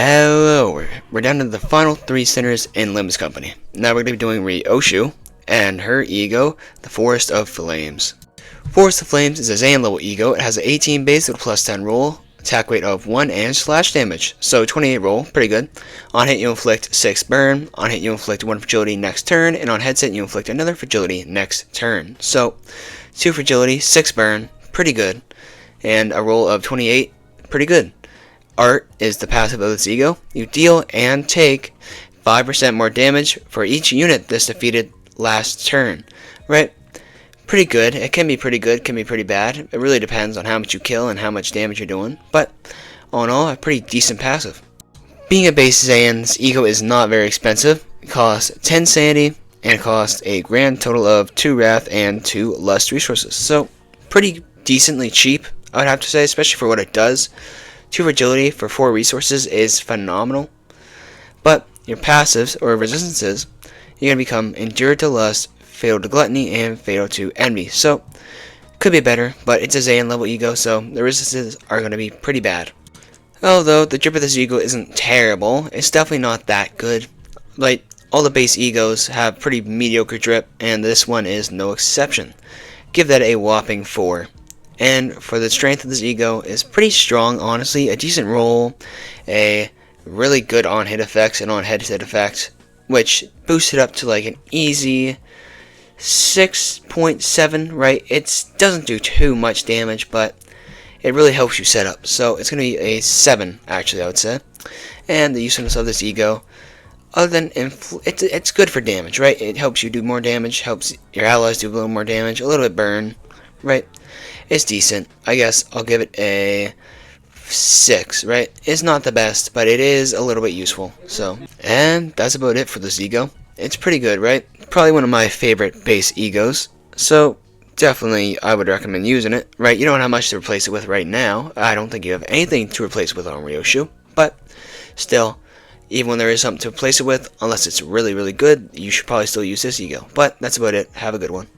Hello, we're down to the final 3 centers in Limbus Company. Now we're going to be doing Ryoshu and her E.G.O, the Forest of Flames. Forest of Flames is a Zan level E.G.O. It has an 18 base with a plus 10 roll, attack weight of 1 and slash damage, so 28 roll, pretty good. On hit you inflict 6 burn, on hit you inflict 1 fragility next turn, and on headset you inflict another fragility next turn. So 2 fragility, 6 burn, pretty good, and a roll of 28, pretty good. Art is the passive of this E.G.O. You deal and take 5% more damage for each unit that's defeated last turn. Right? Pretty good. It can be pretty good, can be pretty bad. It really depends on how much you kill and how much damage you're doing. But all in all, a pretty decent passive. Being a base Zan, this E.G.O. is not very expensive. It costs 10 sanity and costs a grand total of 2 wrath and 2 lust resources. So pretty decently cheap, I would have to say, especially for what it does. 2 fragility for 4 resources is phenomenal. But your passives or resistances, you're going to become endured to lust, fatal to gluttony, and fatal to envy. So could be better, but it's a Zan level E.G.O, so the resistances are going to be pretty bad. Although the drip of this E.G.O isn't terrible, it's definitely not that good. Like all the base E.G.Os have pretty mediocre drip, and this one is no exception. Give that a whopping 4. And for the strength of this E.G.O is pretty strong, honestly. A decent roll, a really good on-hit effects and on-headset effects, which boosts it up to like an easy 6.7, right? It doesn't do too much damage, but it really helps you set up. So it's going to be a 7, actually, I would say. And the usefulness of this E.G.O, other than it's good for damage, right? It helps you do more damage, helps your allies do a little more damage, a little bit burn, right? It's decent. I guess I'll give it a 6, right? It's not the best, but it is a little bit useful. So, and that's about it for this E.G.O. It's pretty good, right? Probably one of my favorite base E.G.Os. So, definitely I would recommend using it, right? You don't have much to replace it with right now. I don't think you have anything to replace it with on Ryoshu, but still, even when there is something to replace it with, unless it's really, really good, you should probably still use this E.G.O. But that's about it. Have a good one.